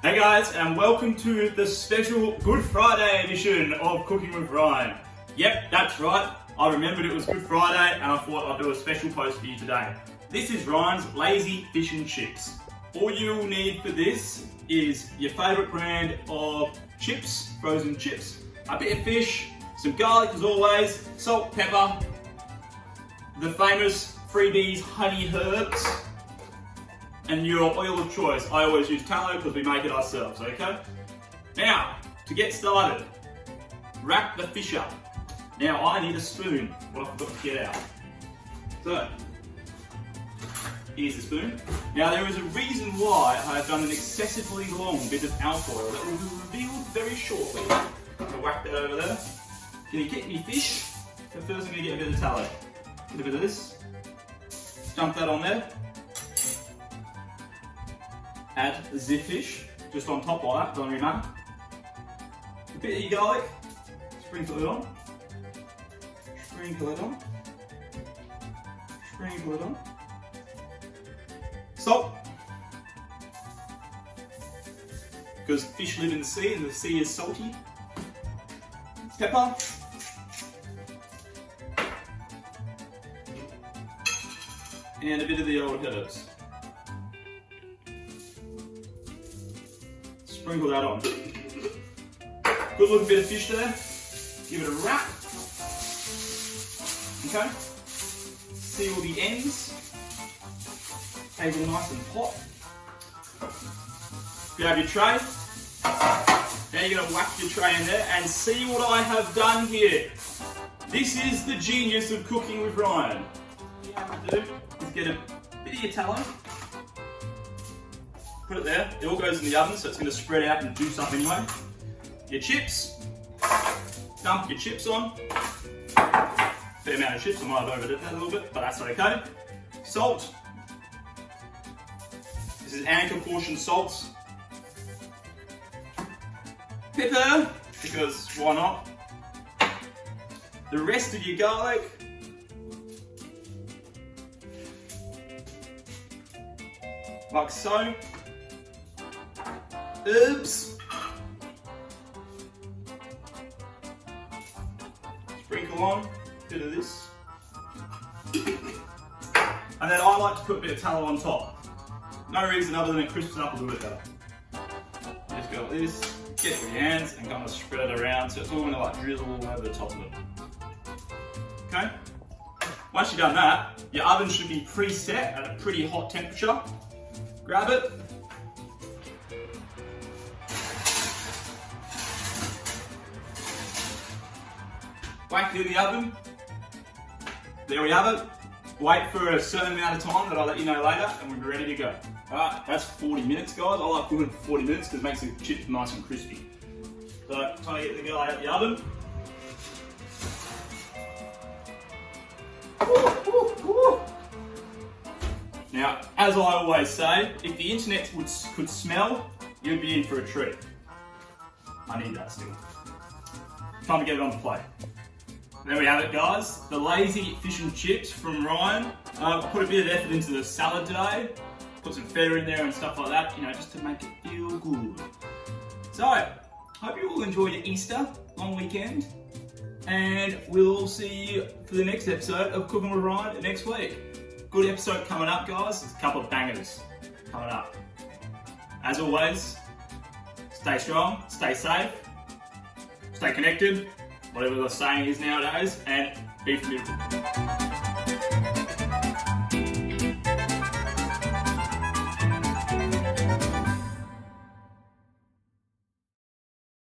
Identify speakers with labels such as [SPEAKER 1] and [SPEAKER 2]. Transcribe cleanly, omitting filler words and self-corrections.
[SPEAKER 1] Hey guys, and welcome to the special Good Friday edition of Cooking with Ryan. Yep, that's right. I remembered it was Good Friday and I thought I'd do a special post for you today. This is Ryan's Lazy Fish and Chips. All you'll need for this is your favourite brand of chips, frozen chips, a bit of fish, some garlic as always, salt, pepper, the famous freebies honey herbs, and your oil of choice. I always use tallow because we make it ourselves, okay? Now, to get started, wrap the fish up. Now I need a spoon, what I forgot to get out. So, here's the spoon. Now there is a reason why I have done an excessively long bit of alcohol that will be revealed very shortly. I'm gonna whack that over there. Can you get me fish? So first I'm gonna get a bit of tallow. Get a bit of this. Dump that on there. Add the fish, just on top like that, don't really matter. A bit of your garlic, sprinkle it on. Sprinkle it on. Sprinkle it on. Salt. Because fish live in the sea and the sea is salty. Pepper. And a bit of the old herbs. Sprinkle that on. Good looking bit of fish there. Give it a wrap. Okay. Seal the ends. Table nice and hot. Grab your tray. Now you're going to whack your tray in there and see what I have done here. This is the genius of cooking with Ryan. What you have to do is get a bit of your tallow. Put it there, it all goes in the oven so it's going to spread out and juice up anyway. Your chips, dump your chips on. Fair amount of chips, I might have overdid that a little bit, but that's okay. Salt. This is anchor portion salts. Pepper, because why not? The rest of your garlic. Like so. Herbs. Sprinkle on a bit of this. And then I like to put a bit of tallow on top. No reason other than it crisps it up a little bit better. Just go like this, get it with your hands and kind of spread it around so it's all going to like drizzle all over the top of it. Okay? Once you've done that, your oven should be preset at a pretty hot temperature. Grab it. Whack it in the oven. There we have it. Wait for a certain amount of time that I'll let you know later and we'll be ready to go. Alright, that's 40 minutes guys. I like cooking for 40 minutes because it makes the chips nice and crispy. So, trying to get the guy out the oven. Woo, woo, woo. Now, as I always say, if the internet could smell, you'd be in for a treat. I need that still. Time to get it on the plate. There we have it guys, the lazy fish and chips from Ryan. Put a bit of effort into the salad today, put some feta in there and stuff like that, you know, just to make it feel good. So, hope you all enjoy your Easter long weekend, and we'll see you for the next episode of Cooking with Ryan next week. Good episode coming up guys, there's a couple of bangers coming up. As always, stay strong, stay safe, stay connected, whatever the saying is nowadays, and be formidable.